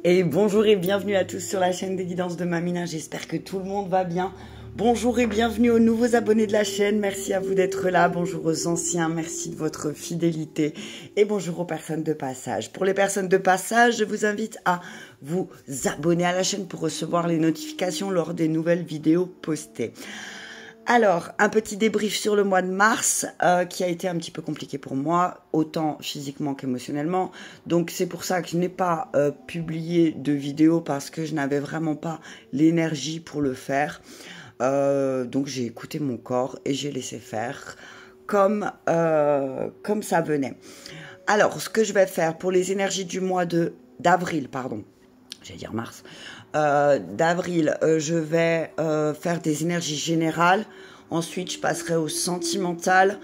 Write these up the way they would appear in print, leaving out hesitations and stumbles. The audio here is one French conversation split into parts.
Et bonjour et bienvenue à tous sur la chaîne des guidances de Mamina, j'espère que tout le monde va bien. Bonjour et bienvenue aux nouveaux abonnés de la chaîne, merci à vous d'être là, bonjour aux anciens, merci de votre fidélité et bonjour aux personnes de passage. Pour les personnes de passage, je vous invite à vous abonner à la chaîne pour recevoir les notifications lors des nouvelles vidéos postées. Alors, un petit débrief sur le mois de mars qui a été un petit peu compliqué pour moi, autant physiquement qu'émotionnellement. Donc, c'est pour ça que je n'ai pas publié de vidéo parce que je n'avais vraiment pas l'énergie pour le faire. Donc, j'ai écouté mon corps et j'ai laissé faire comme ça venait. Alors, ce que je vais faire pour les énergies du mois d'avril, pardon, j'allais dire mars, d'avril, je vais faire des énergies générales. Ensuite, je passerai au sentimental.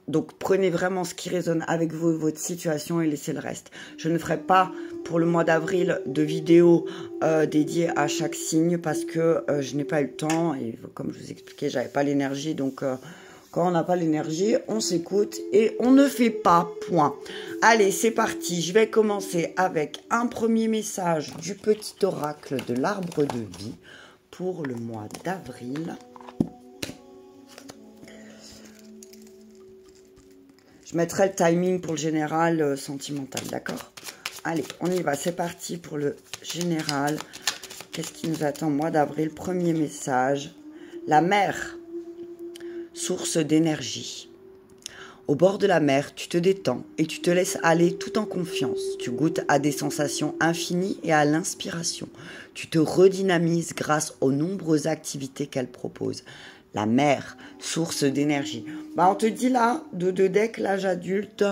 Donc, prenez vraiment ce qui résonne avec vous, votre situation et laissez le reste. Je ne ferai pas pour le mois d'avril de vidéos dédiées à chaque signe parce que je n'ai pas eu le temps et comme je vous expliquais, j'avais pas l'énergie. Donc, quand on n'a pas l'énergie, on s'écoute et on ne fait pas, point. Allez, c'est parti. Je vais commencer avec un premier message du petit oracle de l'arbre de vie pour le mois d'avril. Je mettrai le timing pour le général sentimental, d'accord? Allez, on y va. C'est parti pour le général. Qu'est-ce qui nous attend, mois d'avril? Premier message. La mer. Source d'énergie. Au bord de la mer, tu te détends et tu te laisses aller tout en confiance. Tu goûtes à des sensations infinies et à l'inspiration. Tu te redynamises grâce aux nombreuses activités qu'elle propose. La mer, source d'énergie. On te dit là, de deck, l'âge adulte,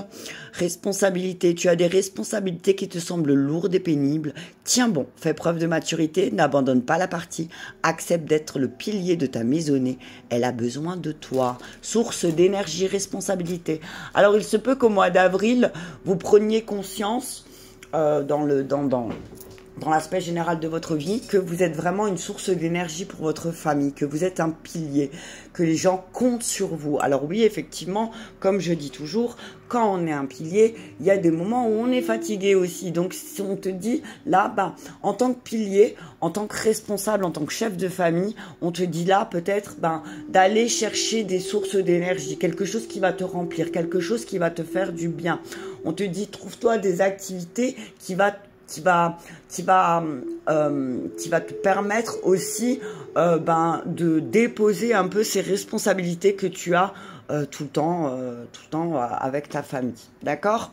responsabilité. Tu as des responsabilités qui te semblent lourdes et pénibles. Tiens bon, fais preuve de maturité, n'abandonne pas la partie. Accepte d'être le pilier de ta maisonnée. Elle a besoin de toi. Source d'énergie, responsabilité. Alors, il se peut qu'au mois d'avril, vous preniez conscience dans l'aspect général de votre vie, que vous êtes vraiment une source d'énergie pour votre famille, que vous êtes un pilier, que les gens comptent sur vous. Alors oui, effectivement, comme je dis toujours, quand on est un pilier, il y a des moments où on est fatigué aussi. Donc, si on te dit, là, en tant que pilier, en tant que responsable, en tant que chef de famille, on te dit là, peut-être, d'aller chercher des sources d'énergie, quelque chose qui va te remplir, quelque chose qui va te faire du bien. On te dit, trouve-toi des activités qui va te permettre aussi de déposer un peu ces responsabilités que tu as tout le temps avec ta famille. D'accord?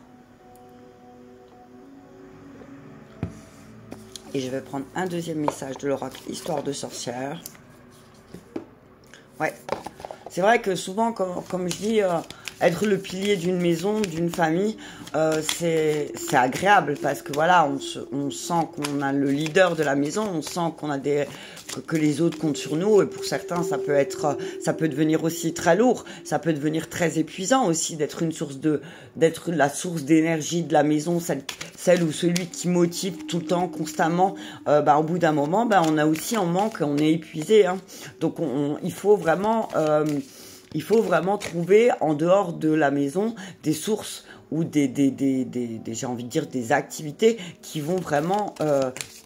Et je vais prendre un deuxième message de l'oracle Histoire de sorcière. Ouais, c'est vrai que souvent, comme je dis, être le pilier d'une maison, d'une famille, c'est agréable parce que voilà, on sent qu'on a le leader de la maison, on sent qu'on a que les autres comptent sur nous et pour certains, ça peut devenir aussi très lourd, ça peut devenir très épuisant aussi d'être d'être la source d'énergie de la maison, celle ou celui qui motive tout le temps, constamment. Au bout d'un moment, on a aussi un manque, on est épuisé, hein. Donc il faut vraiment trouver en dehors de la maison des sources ou j'ai envie de dire des activités qui vont vraiment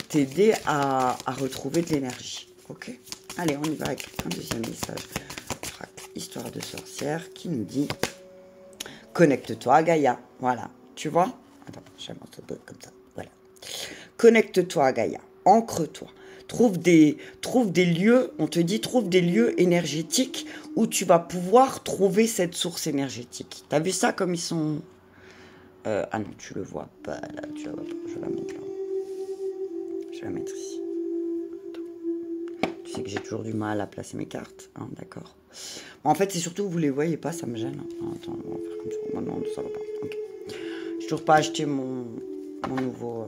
t'aider à retrouver de l'énergie. Ok? Allez, on y va avec un deuxième message. Histoire de sorcière qui nous dit connecte-toi à Gaïa. Voilà, tu vois? Attends, je vais un peu comme ça. Voilà. Connecte-toi à Gaïa. Ancre-toi. Trouve des lieux, on te dit, trouve des lieux énergétiques où tu vas pouvoir trouver cette source énergétique. T'as vu ça comme ils sont... ah non, tu le vois pas là, tu la vois pas. Je vais la mettre là. Je vais la mettre ici. Attends. Tu sais que j'ai toujours du mal à placer mes cartes, hein, d'accord. En fait, c'est surtout, vous les voyez pas, ça me gêne. Attends, on va faire comme ça. Non, ça va pas. Ok. J'ai toujours pas acheté mon nouveau...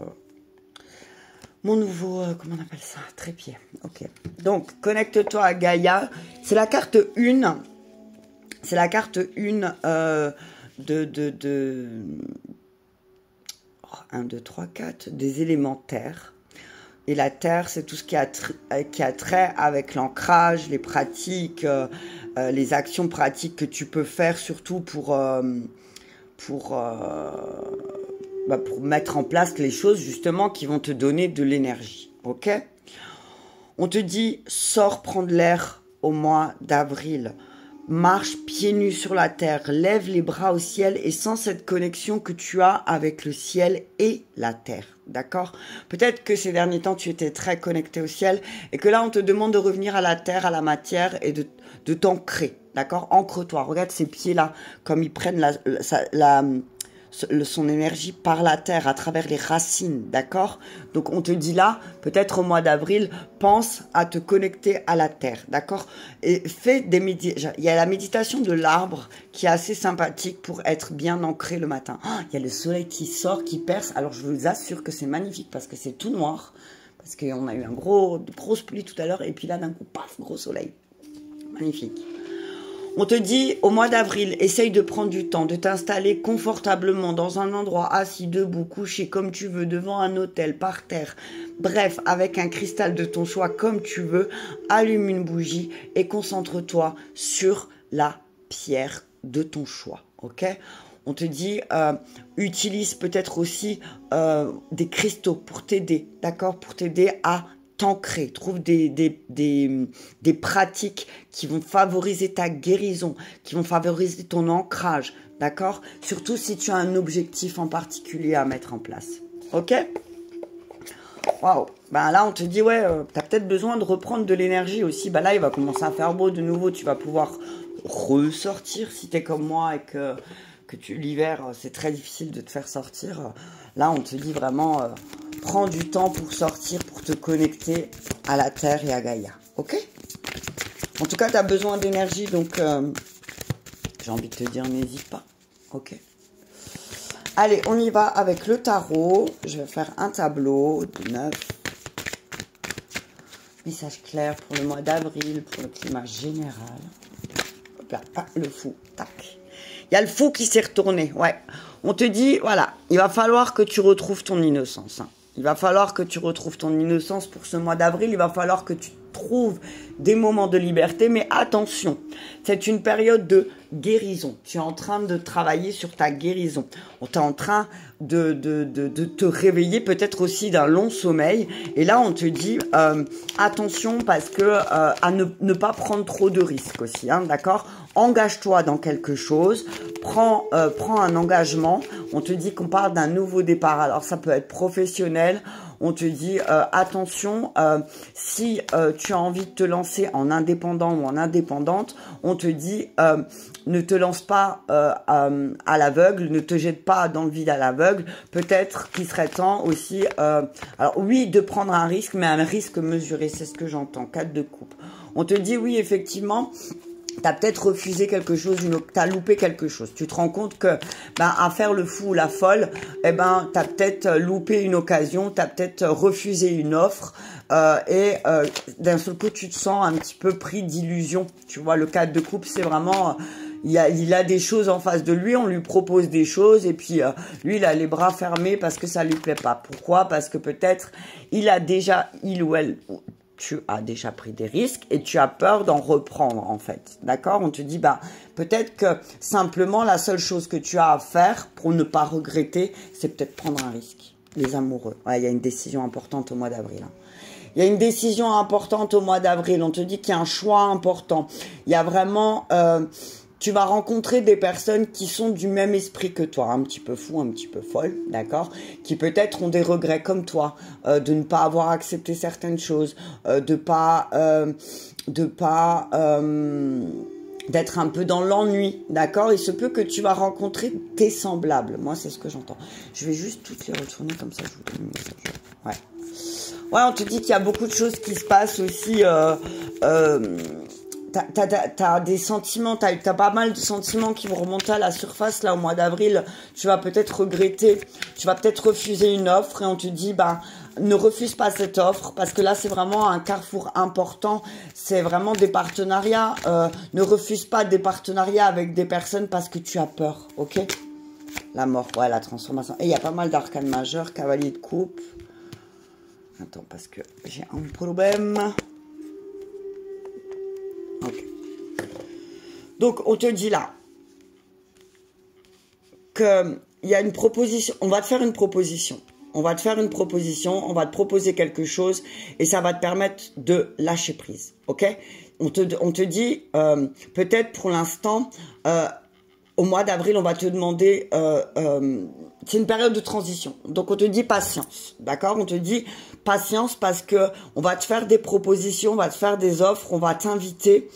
comment on appelle ça? Trépied. Ok. Donc, connecte-toi à Gaïa. C'est la carte 1. C'est la carte 1 1, 2, 3, 4 des éléments terre. Et la terre, c'est tout ce qui a trait avec l'ancrage, les pratiques, les actions pratiques que tu peux faire, surtout pour pour mettre en place les choses justement qui vont te donner de l'énergie. Ok? On te dit, sors prendre l'air au mois d'avril. Marche pieds nus sur la terre, lève les bras au ciel et sens cette connexion que tu as avec le ciel et la terre. D'accord? Peut-être que ces derniers temps, tu étais très connecté au ciel et que là, on te demande de revenir à la terre, à la matière et de t'ancrer. D'accord? Ancre-toi. Regarde ces pieds-là, comme ils prennent son énergie par la terre, à travers les racines, d'accord? Donc on te dit là, peut-être au mois d'avril, pense à te connecter à la terre, d'accord? Et fais des méditations. Il y a la méditation de l'arbre qui est assez sympathique pour être bien ancré le matin. Oh, il y a le soleil qui sort, qui perce. Alors je vous assure que c'est magnifique parce que c'est tout noir. Parce qu'on a eu grosse pluie tout à l'heure et puis là d'un coup, paf, gros soleil. Magnifique. On te dit, au mois d'avril, essaye de prendre du temps, de t'installer confortablement dans un endroit assis, debout, couché, comme tu veux, devant un hôtel, par terre. Bref, avec un cristal de ton choix, comme tu veux, allume une bougie et concentre-toi sur la pierre de ton choix, ok? On te dit, utilise peut-être aussi des cristaux pour t'aider, d'accord? Pour t'aider à t'ancrer, trouve des pratiques qui vont favoriser ta guérison, qui vont favoriser ton ancrage, d'accord? Surtout si tu as un objectif en particulier à mettre en place, ok? Waouh! Ben là, on te dit, ouais, tu as peut-être besoin de reprendre de l'énergie aussi. Ben là, il va commencer à faire beau de nouveau, tu vas pouvoir ressortir si tu es comme moi et que l'hiver, c'est très difficile de te faire sortir. Là, on te dit vraiment... prends du temps pour sortir, pour te connecter à la Terre et à Gaïa. Ok? En tout cas, tu as besoin d'énergie, donc j'ai envie de te dire, n'hésite pas. Ok? Allez, on y va avec le tarot. Je vais faire un tableau de 9. Message clair pour le mois d'avril, pour le climat général. Hop là, ah, le fou, tac. Il y a le fou qui s'est retourné, ouais. On te dit, voilà, il va falloir que tu retrouves ton innocence, hein. Il va falloir que tu retrouves ton innocence pour ce mois d'avril. Il va falloir que tu trouves des moments de liberté. Mais attention, c'est une période de guérison. Tu es en train de travailler sur ta guérison. Tu es en train de te réveiller peut-être aussi d'un long sommeil. Et là, on te dit attention parce que à ne pas prendre trop de risques aussi. Hein, d'accord? Engage-toi dans quelque chose. Prends un engagement. On te dit qu'on parle d'un nouveau départ. Alors, ça peut être professionnel. On te dit, attention, si tu as envie de te lancer en indépendant ou en indépendante, on te dit, ne te lance pas à l'aveugle, ne te jette pas dans le vide à l'aveugle. Peut-être qu'il serait temps aussi, alors oui, de prendre un risque, mais un risque mesuré, c'est ce que j'entends, 4 de coupe. On te dit, oui, effectivement... tu as peut-être refusé quelque chose, tu as loupé quelque chose. Tu te rends compte que, à faire le fou ou la folle, tu as peut-être loupé une occasion, tu as peut-être refusé une offre et d'un seul coup, tu te sens un petit peu pris d'illusion. Tu vois, le cadre de couple, c'est vraiment... il a des choses en face de lui, on lui propose des choses et puis lui, il a les bras fermés parce que ça lui plaît pas. Pourquoi? Parce que peut-être, il ou elle... tu as déjà pris des risques et tu as peur d'en reprendre, en fait. D'accord? On te dit, peut-être que simplement, la seule chose que tu as à faire pour ne pas regretter, c'est peut-être prendre un risque. Les amoureux. Ouais, il y a une décision importante au mois d'avril. Hein. Il y a une décision importante au mois d'avril. On te dit qu'il y a un choix important. Il y a vraiment... tu vas rencontrer des personnes qui sont du même esprit que toi, un petit peu fou, un petit peu folle, d'accord? Qui peut-être ont des regrets comme toi, de ne pas avoir accepté certaines choses, d'être un peu dans l'ennui, d'accord? Il se peut que tu vas rencontrer tes semblables. Moi, c'est ce que j'entends. Je vais juste toutes les retourner comme ça, je vous donne le message. Ouais. Ouais, on te dit qu'il y a beaucoup de choses qui se passent aussi... T'as des sentiments, t'as pas mal de sentiments qui vont remonter à la surface là au mois d'avril. Tu vas peut-être regretter, tu vas peut-être refuser une offre et on te dit ne refuse pas cette offre parce que là c'est vraiment un carrefour important. C'est vraiment des partenariats. Ne refuse pas des partenariats avec des personnes parce que tu as peur, ok? La mort, ouais, la transformation. Et il y a pas mal d'arcanes majeures, cavalier de coupe. Attends parce que j'ai un problème. Ok. Donc, on te dit là que il y a une proposition, on va te faire une proposition. On va te faire une proposition, on va te proposer quelque chose et ça va te permettre de lâcher prise, ok? On te dit, peut-être pour l'instant, au mois d'avril, on va te demander, c'est une période de transition. Donc, on te dit patience, d'accord? On te dit patience parce que on va te faire des propositions, on va te faire des offres, on va t'inviter,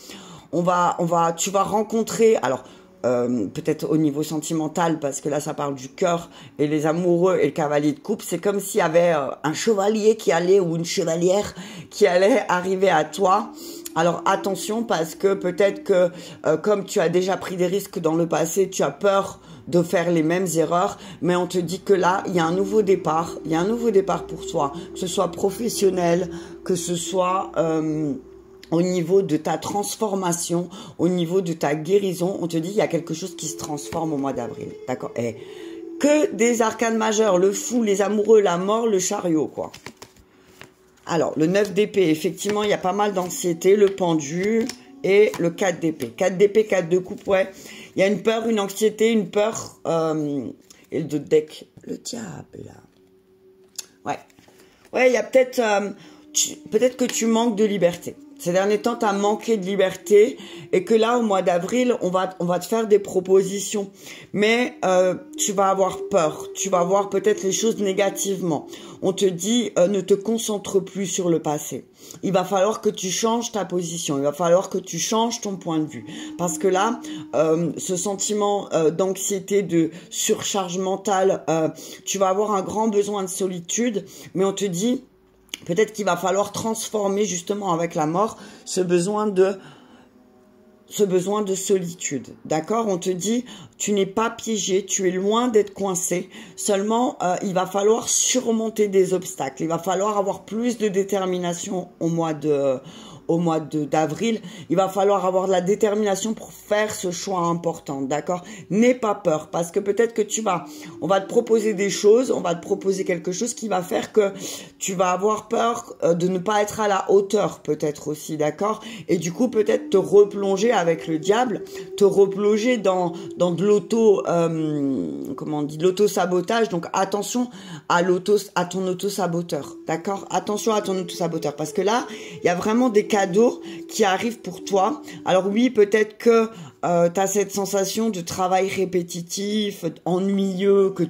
tu vas rencontrer, alors, peut-être au niveau sentimental, parce que là, ça parle du cœur et les amoureux et le cavalier de coupe. C'est comme s'il y avait un chevalier qui allait ou une chevalière qui allait arriver à toi. Alors attention parce que peut-être que comme tu as déjà pris des risques dans le passé, tu as peur de faire les mêmes erreurs, mais on te dit que là, il y a un nouveau départ. Il y a un nouveau départ pour toi, que ce soit professionnel, que ce soit au niveau de ta transformation, au niveau de ta guérison. On te dit il y a quelque chose qui se transforme au mois d'avril. D'accord? Et que des arcanes majeures, le fou, les amoureux, la mort, le chariot, quoi. Alors, le 9 d'épée, effectivement, il y a pas mal d'anxiété, le pendu et le 4 d'épée. 4 d'épée, 4 de coupe, ouais. Il y a une peur, une anxiété, une peur. Et le deck, le diable. Ouais. Ouais, il y a peut-être peut-être que tu manques de liberté. Ces derniers temps, tu as manqué de liberté et que là, au mois d'avril, on va te faire des propositions. Mais tu vas avoir peur. Tu vas voir peut-être les choses négativement. On te dit, ne te concentre plus sur le passé. Il va falloir que tu changes ta position. Il va falloir que tu changes ton point de vue. Parce que là, ce sentiment d'anxiété, de surcharge mentale, tu vas avoir un grand besoin de solitude. Mais on te dit... Peut-être qu'il va falloir transformer justement avec la mort ce besoin de solitude. D'accord? On te dit, tu n'es pas piégé, tu es loin d'être coincé. Seulement, il va falloir surmonter des obstacles. Il va falloir avoir plus de détermination au mois d'avril. Il va falloir avoir de la détermination pour faire ce choix important, d'accord? N'aie pas peur, parce que peut-être que on va te proposer des choses, on va te proposer quelque chose qui va faire que tu vas avoir peur de ne pas être à la hauteur, peut-être aussi, d'accord? Et du coup, peut-être te replonger avec le diable, te replonger dans de l'auto-sabotage. Donc, attention à ton auto-saboteur, d'accord? Attention à ton auto-saboteur, parce que là, il y a vraiment des cadeaux qui arrivent pour toi. Alors oui, peut-être que tu as cette sensation de travail répétitif, ennuyeux, que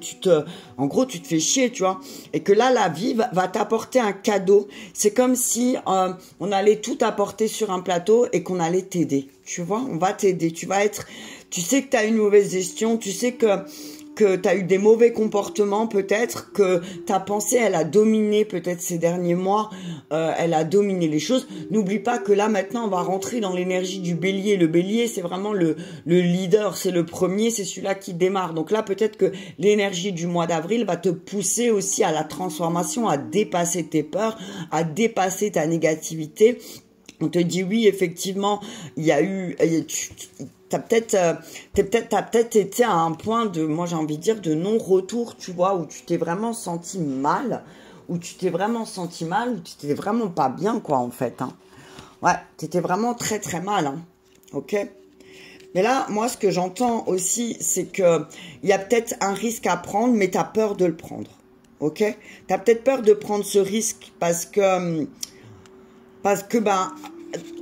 en gros, tu te fais chier, tu vois. Et que là, la vie va t'apporter un cadeau. C'est comme si on allait tout apporter sur un plateau et qu'on allait t'aider. Tu vois, on va t'aider. Tu sais que tu as une mauvaise gestion, tu sais que tu as eu des mauvais comportements, peut-être que ta pensée, elle a dominé peut-être ces derniers mois, elle a dominé les choses. N'oublie pas que là, maintenant, on va rentrer dans l'énergie du bélier. Le bélier, c'est vraiment le leader, c'est le premier, c'est celui-là qui démarre. Donc là, peut-être que l'énergie du mois d'avril va te pousser aussi à la transformation, à dépasser tes peurs, à dépasser ta négativité. On te dit oui, effectivement, il y a eu... T'as peut-être été à un point de, moi j'ai envie de dire, de non-retour, tu vois, où tu t'es vraiment senti mal, où tu t'étais vraiment pas bien, quoi, en fait, hein. Ouais, t'étais vraiment très très mal, hein, ok? Mais là, moi, ce que j'entends aussi, c'est que il y a peut-être un risque à prendre, mais t'as peur de le prendre, ok? T'as peut-être peur de prendre ce risque parce que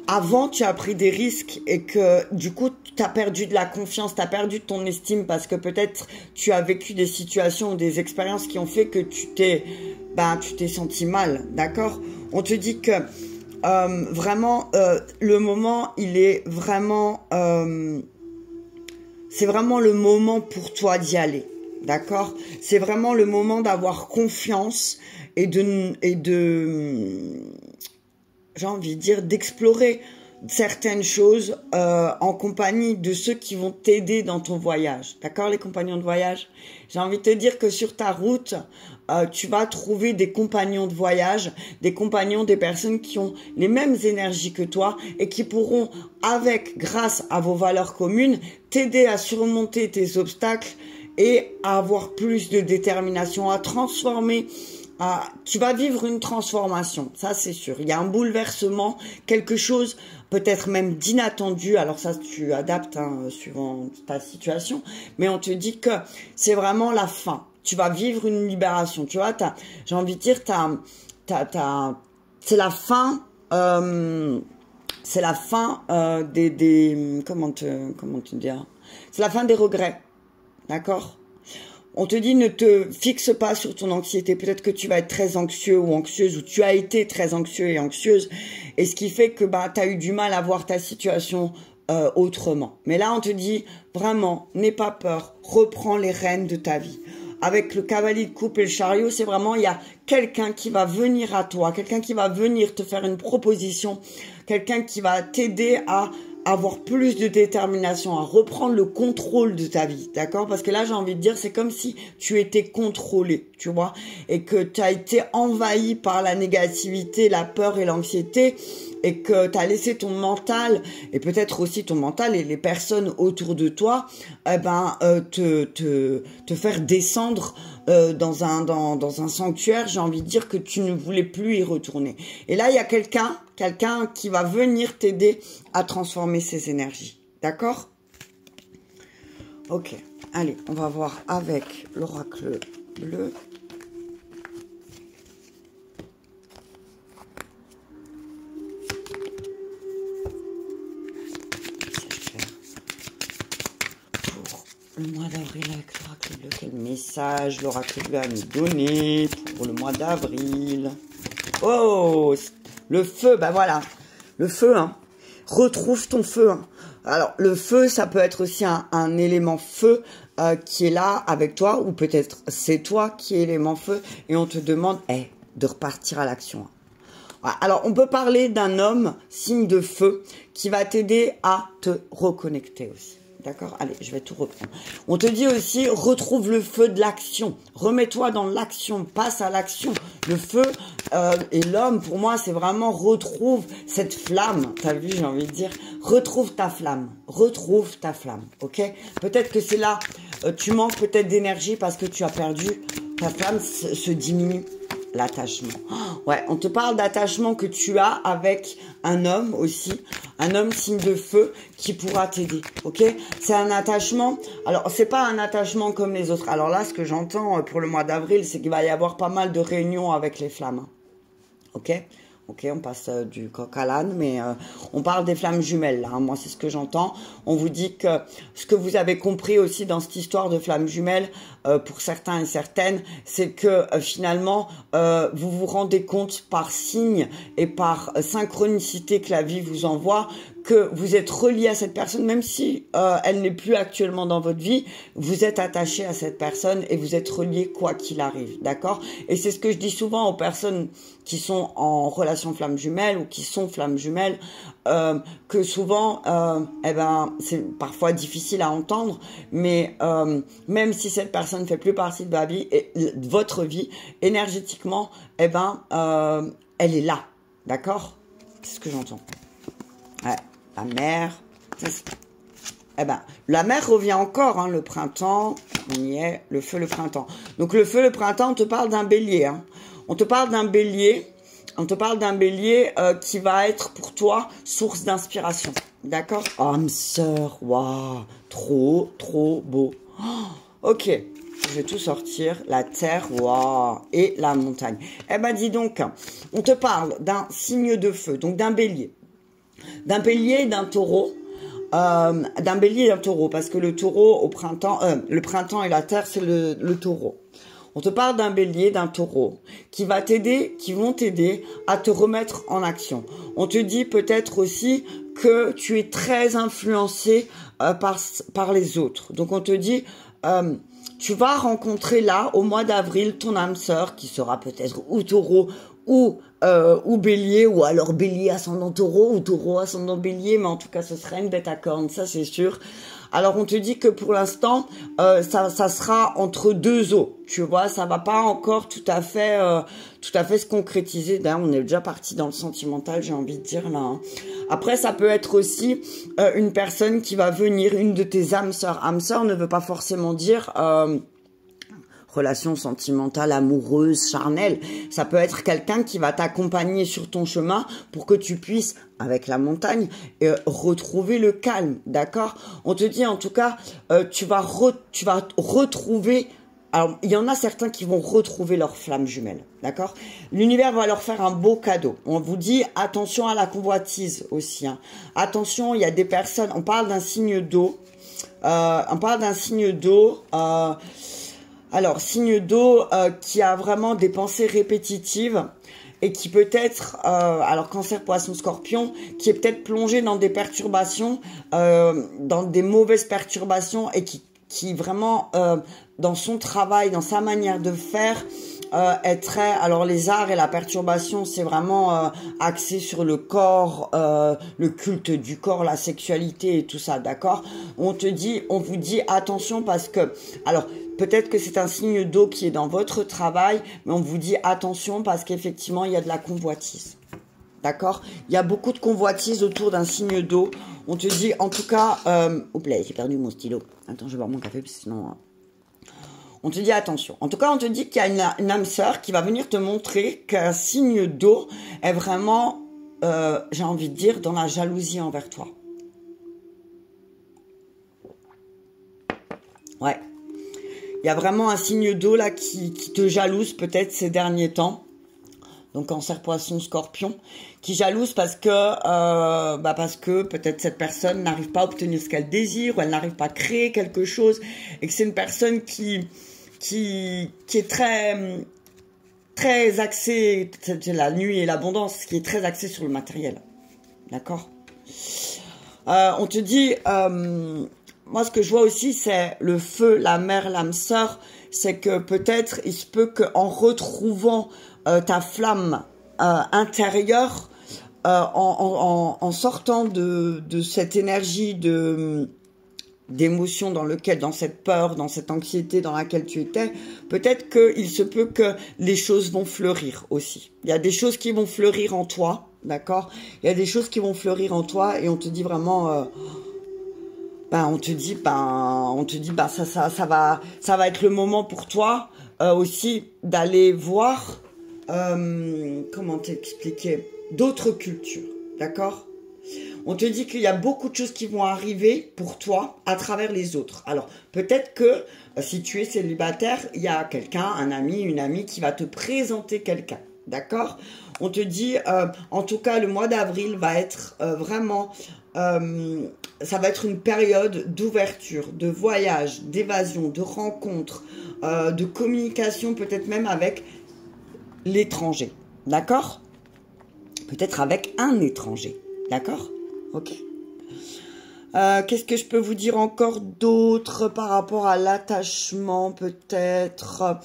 avant, tu as pris des risques et que, du coup, tu as perdu de la confiance, tu as perdu de ton estime parce que peut-être tu as vécu des situations ou des expériences qui ont fait que tu t'es senti mal, d'accord? On te dit que vraiment, le moment, il est vraiment... c'est vraiment le moment pour toi d'y aller, d'accord? C'est vraiment le moment d'avoir confiance et j'ai envie de dire, d'explorer certaines choses en compagnie de ceux qui vont t'aider dans ton voyage. D'accord, les compagnons de voyage? J'ai envie de te dire que sur ta route, tu vas trouver des compagnons de voyage, des compagnons, des personnes qui ont les mêmes énergies que toi et qui pourront, grâce à vos valeurs communes, t'aider à surmonter tes obstacles et à avoir plus de détermination, à transformer tu vas vivre une transformation, ça c'est sûr. Il y a un bouleversement, quelque chose peut-être même d'inattendu. Alors ça, tu adaptes hein, suivant ta situation. Mais on te dit que c'est vraiment la fin. Tu vas vivre une libération. Tu vois, j'ai envie de dire, c'est la fin... c'est la fin comment te dire, c'est la fin des regrets, d'accord? On te dit ne te fixe pas sur ton anxiété. Peut-être que tu vas être très anxieux ou anxieuse, ou tu as été très anxieux et anxieuse, et ce qui fait que tu as eu du mal à voir ta situation autrement. Mais là, on te dit vraiment, n'aie pas peur, reprends les rênes de ta vie. Avec le cavalier de coupe et le chariot, c'est vraiment, il y a quelqu'un qui va venir à toi, quelqu'un qui va venir te faire une proposition, quelqu'un qui va t'aider à avoir plus de détermination, à reprendre le contrôle de ta vie, d'accord? Parce que là, j'ai envie de dire, c'est comme si tu étais contrôlé, tu vois, et que tu as été envahi par la négativité, la peur et l'anxiété, et que tu as laissé ton mental, et peut-être aussi ton mental et les personnes autour de toi, te faire descendre dans un sanctuaire. J'ai envie de dire que tu ne voulais plus y retourner. Et là, il y a quelqu'un qui va venir t'aider à transformer ces énergies. D'accord? Ok. Allez, on va voir avec l'oracle bleu. Le mois d'avril avec l'oracle bleu, quel message l'oracle bleu a nous donné pour le mois d'avril? Oh, le feu, bah voilà, le feu, hein. Retrouve ton feu. Hein. Alors, le feu, ça peut être aussi un élément feu qui est là avec toi, ou peut-être c'est toi qui es élément feu, et on te demande de repartir à l'action. Voilà. Alors, on peut parler d'un homme, signe de feu, qui va t'aider à te reconnecter aussi. D'accord? Allez, je vais tout reprendre. On te dit aussi, retrouve le feu de l'action. Remets-toi dans l'action, passe à l'action. Le feu et l'homme, pour moi, c'est vraiment retrouve cette flamme. T'as vu, j'ai envie de dire, retrouve ta flamme. Retrouve ta flamme, ok? Peut-être que c'est là, tu manques peut-être d'énergie parce que tu as perdu. Ta flamme se diminue. L'attachement. Ouais, on te parle d'attachement que tu as avec un homme aussi, un homme signe de feu qui pourra t'aider, ok? C'est un attachement, alors c'est pas un attachement comme les autres. Alors là, ce que j'entends pour le mois d'avril, c'est qu'il va y avoir pas mal de réunions avec les flammes, ok? Ok, on passe du coq à l'âne, mais on parle des flammes jumelles, là, hein. Moi, c'est ce que j'entends. On vous dit que ce que vous avez compris aussi dans cette histoire de flammes jumelles, pour certains et certaines, c'est que finalement, vous vous rendez compte par signe et par synchronicité que la vie vous envoie, que vous êtes relié à cette personne, même si elle n'est plus actuellement dans votre vie, vous êtes attaché à cette personne et vous êtes relié quoi qu'il arrive, d'accord? Et c'est ce que je dis souvent aux personnes qui sont en relation flamme jumelle ou qui sont flammes jumelles, que souvent, c'est parfois difficile à entendre, mais même si cette personne ne fait plus partie de votre vie, énergétiquement, elle est là, d'accord? C'est ce que j'entends. Ouais. La mer, la mer revient encore, hein, le printemps, on y est, le feu, le printemps. Donc le feu, le printemps, on te parle d'un bélier, hein. On te parle d'un bélier, qui va être pour toi source d'inspiration, d'accord? Âme sœur, waouh, trop beau. Oh, ok, je vais tout sortir, la terre, waouh, et la montagne. Dis donc, on te parle d'un signe de feu, donc d'un bélier. D'un bélier et d'un taureau, parce que le taureau au printemps, le printemps et la terre, c'est le taureau. On te parle d'un bélier, d'un taureau, qui vont t'aider à te remettre en action. On te dit peut-être aussi que tu es très influencé par les autres. Donc on te dit, tu vas rencontrer là, au mois d'avril, ton âme sœur, qui sera peut-être ou taureau, ou bélier, ou alors bélier ascendant taureau, ou taureau ascendant bélier, mais en tout cas ce serait une bête à cornes, ça c'est sûr. Alors on te dit que pour l'instant ça sera entre deux eaux, tu vois, ça va pas encore tout à fait se concrétiser. D'ailleurs on est déjà parti dans le sentimental, j'ai envie de dire là, hein. Après ça peut être aussi une personne qui va venir, une de tes âmes sœurs. Âme sœur ne veut pas forcément dire relation sentimentale, amoureuse, charnelle. Ça peut être quelqu'un qui va t'accompagner sur ton chemin pour que tu puisses, avec la montagne, retrouver le calme, d'accord? On te dit en tout cas, tu vas retrouver... Alors, il y en a certains qui vont retrouver leur flamme jumelle, d'accord? L'univers va leur faire un beau cadeau. On vous dit, attention à la convoitise aussi. Hein. Attention, il y a des personnes... On parle d'un signe d'eau. On parle d'un signe d'eau... alors, signe d'eau qui a vraiment des pensées répétitives et qui peut être, alors cancer, poisson, scorpion, qui est peut-être plongé dans des perturbations, dans des mauvaises perturbations et qui vraiment, dans son travail, dans sa manière de faire, est très... Alors les arts et la perturbation, c'est vraiment axé sur le corps, le culte du corps, la sexualité et tout ça, d'accord? On vous dit attention parce que... Alors, peut-être que c'est un signe d'eau qui est dans votre travail, mais on vous dit attention parce qu'effectivement, il y a de la convoitise. D'accord? Il y a beaucoup de convoitise autour d'un signe d'eau. On te dit, en tout cas... Oups là, j'ai perdu mon stylo. Attends, je vais boire mon café, parce que sinon... On te dit attention. En tout cas, on te dit qu'il y a une âme sœur qui va venir te montrer qu'un signe d'eau est vraiment, j'ai envie de dire, dans la jalousie envers toi. Ouais. Il y a vraiment un signe d'eau là qui te jalouse peut-être ces derniers temps. Donc cancer, poisson, scorpion, qui jalouse parce que peut-être cette personne n'arrive pas à obtenir ce qu'elle désire, ou elle n'arrive pas à créer quelque chose, et que c'est une personne qui est très axée, c'est la nuit et l'abondance, qui est très axée sur le matériel. D'accord? On te dit, moi ce que je vois aussi, c'est le feu, la mer, l'âme sœur, c'est que peut-être il se peut qu'en retrouvant ta flamme intérieure, en sortant de cette énergie d'émotion dans cette peur, dans cette anxiété dans laquelle tu étais, peut-être qu'il se peut que les choses vont fleurir aussi. Il y a des choses qui vont fleurir en toi, d'accord? Il y a des choses qui vont fleurir en toi et on te dit vraiment... on te dit ça va être le moment pour toi aussi d'aller voir comment t'expliquer d'autres cultures, d'accord? On te dit qu'il y a beaucoup de choses qui vont arriver pour toi à travers les autres. Alors, peut-être que si tu es célibataire, il y a quelqu'un, un ami, une amie qui va te présenter quelqu'un, d'accord? On te dit, en tout cas, le mois d'avril va être vraiment... ça va être une période d'ouverture, de voyage, d'évasion, de rencontre, de communication, peut-être même avec l'étranger, d'accord? Peut-être avec un étranger, d'accord? Ok. Qu'est-ce que je peux vous dire encore d'autre par rapport à l'attachement, peut-être?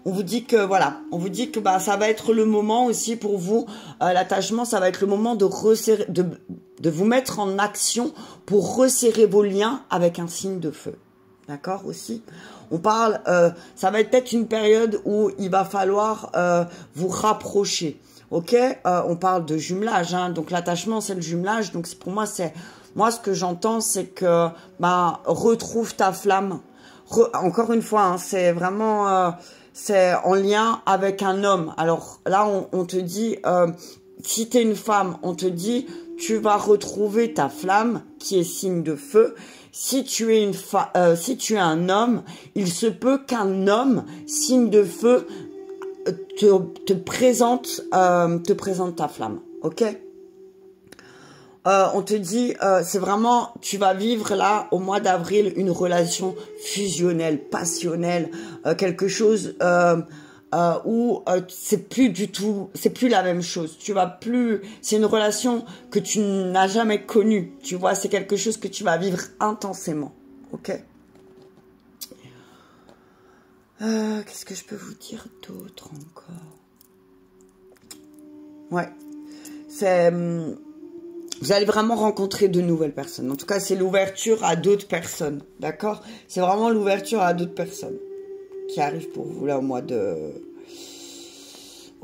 On vous dit que, voilà, on vous dit que ça va être le moment aussi pour vous, l'attachement, ça va être le moment de resserrer, de vous mettre en action pour resserrer vos liens avec un signe de feu. D'accord aussi? On parle, ça va être peut-être une période où il va falloir vous rapprocher. Ok? On parle de jumelage, hein, donc l'attachement c'est le jumelage. Donc pour moi, ce que j'entends, c'est que retrouve ta flamme. Encore une fois, hein, c'est vraiment c'est en lien avec un homme. Alors là, on te dit, si tu es une femme, on te dit, tu vas retrouver ta flamme qui est signe de feu. Si tu es si tu es un homme, il se peut qu'un homme, signe de feu, te présente ta flamme, ok? On te dit, c'est vraiment, tu vas vivre là, au mois d'avril, une relation fusionnelle, passionnelle, quelque chose où c'est plus la même chose. C'est une relation que tu n'as jamais connue, tu vois, c'est quelque chose que tu vas vivre intensément, ok? Qu'est-ce que je peux vous dire d'autre encore? Ouais, vous allez vraiment rencontrer de nouvelles personnes. En tout cas, c'est l'ouverture à d'autres personnes, d'accord? C'est vraiment l'ouverture à d'autres personnes qui arrive pour vous là au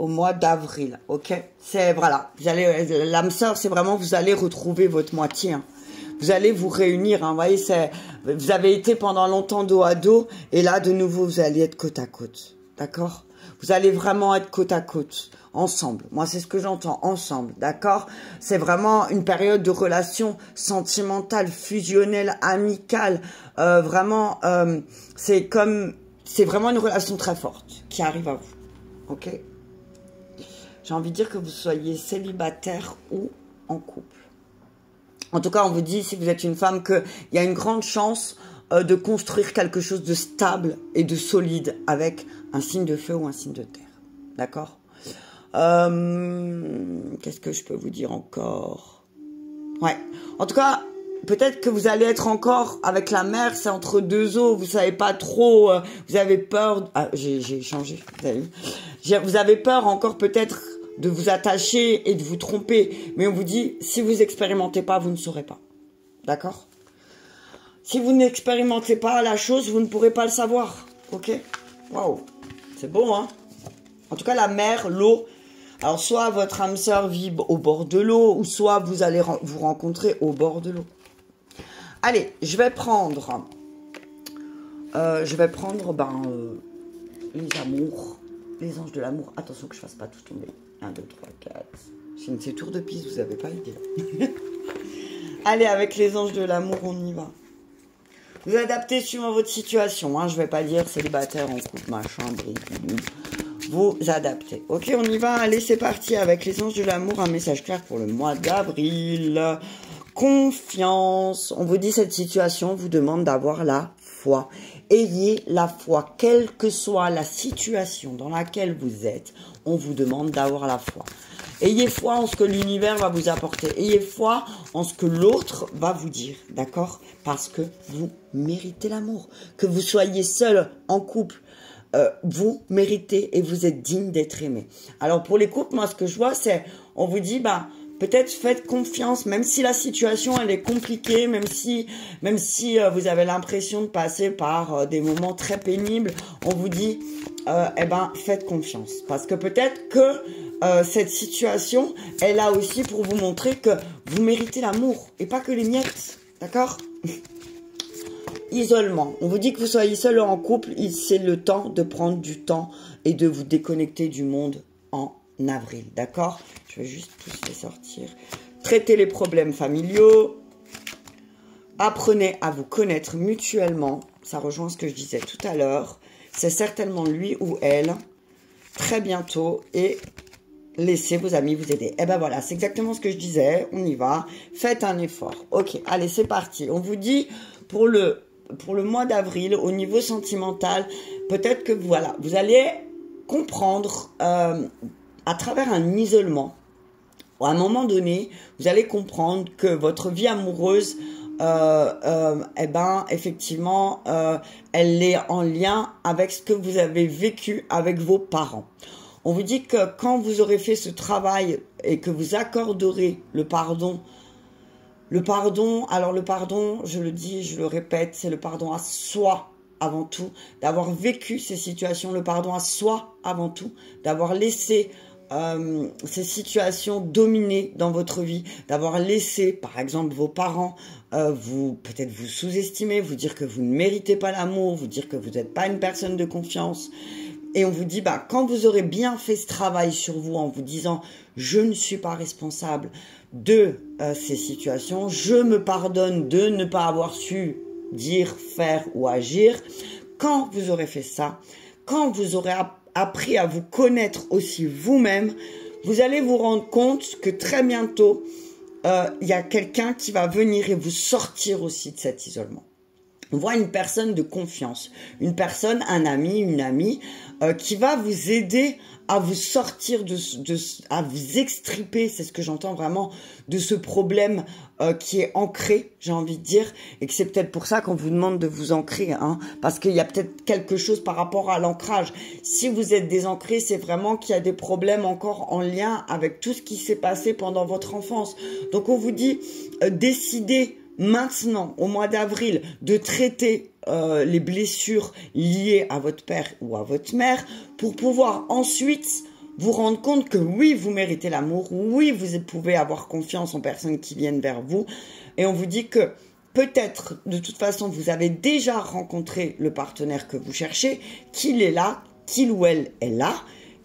mois d'avril, ok? C'est, voilà, l'âme sœur, c'est vraiment, vous allez retrouver votre moitié, hein. vous allez vous réunir. Hein, vous voyez, vous avez été pendant longtemps dos à dos. Et là, de nouveau, vous allez être côte à côte. D'accord? Vous allez vraiment être côte à côte. Ensemble. Moi, c'est ce que j'entends. Ensemble. D'accord? C'est vraiment une période de relation sentimentale, fusionnelle, amicale. Vraiment, c'est vraiment une relation très forte qui arrive à vous. Ok? J'ai envie de dire que vous soyez célibataire ou en couple. En tout cas, on vous dit, si vous êtes une femme, qu'il y a une grande chance de construire quelque chose de stable et de solide avec un signe de feu ou un signe de terre. D'accord? Qu'est-ce que je peux vous dire encore? Ouais. En tout cas, peut-être que vous allez être encore avec la mer, c'est entre deux eaux, vous savez pas trop, vous avez peur. Ah, j'ai changé, vous avez vu? Vous avez peur encore peut-être de vous attacher et de vous tromper. Mais on vous dit, si vous expérimentez pas, vous ne saurez pas. D'accord? Si vous n'expérimentez pas la chose, vous ne pourrez pas le savoir. Ok? Waouh! C'est bon, hein? En tout cas, la mer, l'eau. Alors, soit votre âme sœur vit au bord de l'eau, ou soit vous allez vous rencontrer au bord de l'eau. Allez, je vais prendre les amours, les anges de l'amour. Attention que je ne fasse pas tout tomber. 1, 2, 3, 4. C'est une tour de piste, vous n'avez pas idée. Allez, avec les anges de l'amour, on y va. Vous adaptez suivant votre situation. Hein. Je ne vais pas dire célibataire, en couple, machin, vous adaptez. Ok, on y va. Allez, c'est parti. Avec les anges de l'amour, un message clair pour le mois d'avril. Confiance. On vous dit cette situation vous demande d'avoir la foi. Ayez la foi. Quelle que soit la situation dans laquelle vous êtes, on vous demande d'avoir la foi. Ayez foi en ce que l'univers va vous apporter. Ayez foi en ce que l'autre va vous dire. D'accord? Parce que vous méritez l'amour. Que vous soyez seul, en couple, vous méritez et vous êtes digne d'être aimé. Alors pour les couples, moi ce que je vois c'est, on vous dit peut-être faites confiance, même si la situation elle est compliquée, même si vous avez l'impression de passer par des moments très pénibles, on vous dit faites confiance parce que peut-être que cette situation est là aussi pour vous montrer que vous méritez l'amour et pas que les miettes, d'accord? Isolement. On vous dit que vous soyez seul ou en couple, c'est le temps de prendre du temps et de vous déconnecter du monde en avril. D'accord? Je vais juste tous les sortir. Traitez les problèmes familiaux. Apprenez à vous connaître mutuellement. Ça rejoint ce que je disais tout à l'heure. C'est certainement lui ou elle. Très bientôt. Et laissez vos amis vous aider. Et ben voilà, c'est exactement ce que je disais. On y va. Faites un effort. Ok, allez, c'est parti. On vous dit pour le mois d'avril, au niveau sentimental, peut-être que voilà, vous allez comprendre à travers un isolement, à un moment donné, vous allez comprendre que votre vie amoureuse, effectivement, elle est en lien avec ce que vous avez vécu avec vos parents. On vous dit que quand vous aurez fait ce travail et que vous accorderez le pardon, alors le pardon, je le dis, je le répète, c'est le pardon à soi avant tout, d'avoir vécu ces situations, le pardon à soi avant tout, d'avoir laissé ces situations dominer dans votre vie, d'avoir laissé, par exemple, vos parents peut-être vous sous-estimer, vous dire que vous ne méritez pas l'amour, vous dire que vous n'êtes pas une personne de confiance. Et on vous dit, quand vous aurez bien fait ce travail sur vous en vous disant « je ne suis pas responsable de ces situations, je me pardonne de ne pas avoir su dire, faire ou agir », quand vous aurez fait ça, quand vous aurez appris à vous connaître aussi vous-même, vous allez vous rendre compte que très bientôt, il y a quelqu'un qui va venir et vous sortir aussi de cet isolement. On voit une personne de confiance, une personne, un ami, une amie, qui va vous aider à vous sortir à vous extriper, c'est ce que j'entends vraiment, de ce problème qui est ancré, j'ai envie de dire, et que c'est peut-être pour ça qu'on vous demande de vous ancrer, hein, parce qu'il y a peut-être quelque chose par rapport à l'ancrage. Si vous êtes désancré, c'est vraiment qu'il y a des problèmes encore en lien avec tout ce qui s'est passé pendant votre enfance. Donc on vous dit, décidez maintenant, au mois d'avril, de traiter les blessures liées à votre père ou à votre mère pour pouvoir ensuite vous rendre compte que oui, vous méritez l'amour, oui, vous pouvez avoir confiance en personnes qui viennent vers vous, Et on vous dit que peut-être, de toute façon, vous avez déjà rencontré le partenaire que vous cherchez, qu'il est là, qu'il ou elle est là,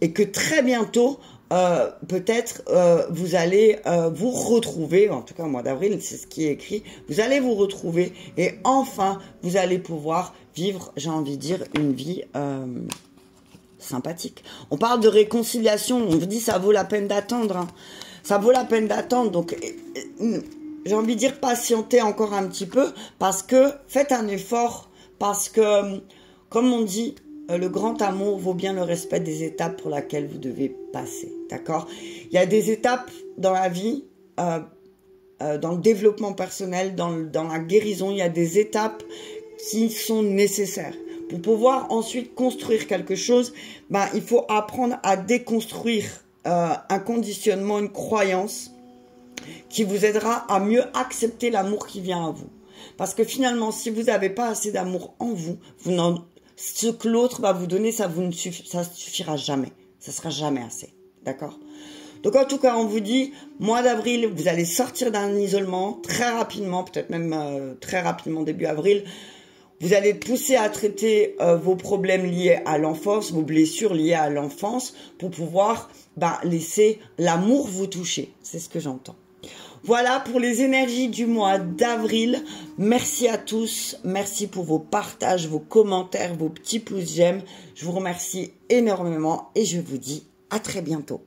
et que très bientôt, peut-être, vous allez vous retrouver, en tout cas au mois d'avril, c'est ce qui est écrit, vous allez vous retrouver, et enfin, vous allez pouvoir vivre, j'ai envie de dire, une vie sympathique. On parle de réconciliation, on vous dit ça vaut la peine d'attendre, hein. Ça vaut la peine d'attendre, donc j'ai envie de dire patientez encore un petit peu, parce que faites un effort, parce que, comme on dit, le grand amour vaut bien le respect des étapes pour lesquelles vous devez passer, d'accord? Il y a des étapes dans la vie, dans le développement personnel, dans la guérison, il y a des étapes qui sont nécessaires. Pour pouvoir ensuite construire quelque chose, ben, il faut apprendre à déconstruire un conditionnement, une croyance qui vous aidera à mieux accepter l'amour qui vient à vous. Parce que finalement, si vous n'avez pas assez d'amour en vous, ce que l'autre va vous donner, ça suffira jamais. Ça sera jamais assez. D'accord? Donc en tout cas, on vous dit, mois d'avril, vous allez sortir d'un isolement très rapidement, peut-être même très rapidement début avril. Vous allez être poussé à traiter vos problèmes liés à l'enfance, vos blessures liées à l'enfance, pour pouvoir laisser l'amour vous toucher. C'est ce que j'entends. Voilà pour les énergies du mois d'avril. Merci à tous. Merci pour vos partages, vos commentaires, vos petits pouces j'aime. Je vous remercie énormément et je vous dis à très bientôt.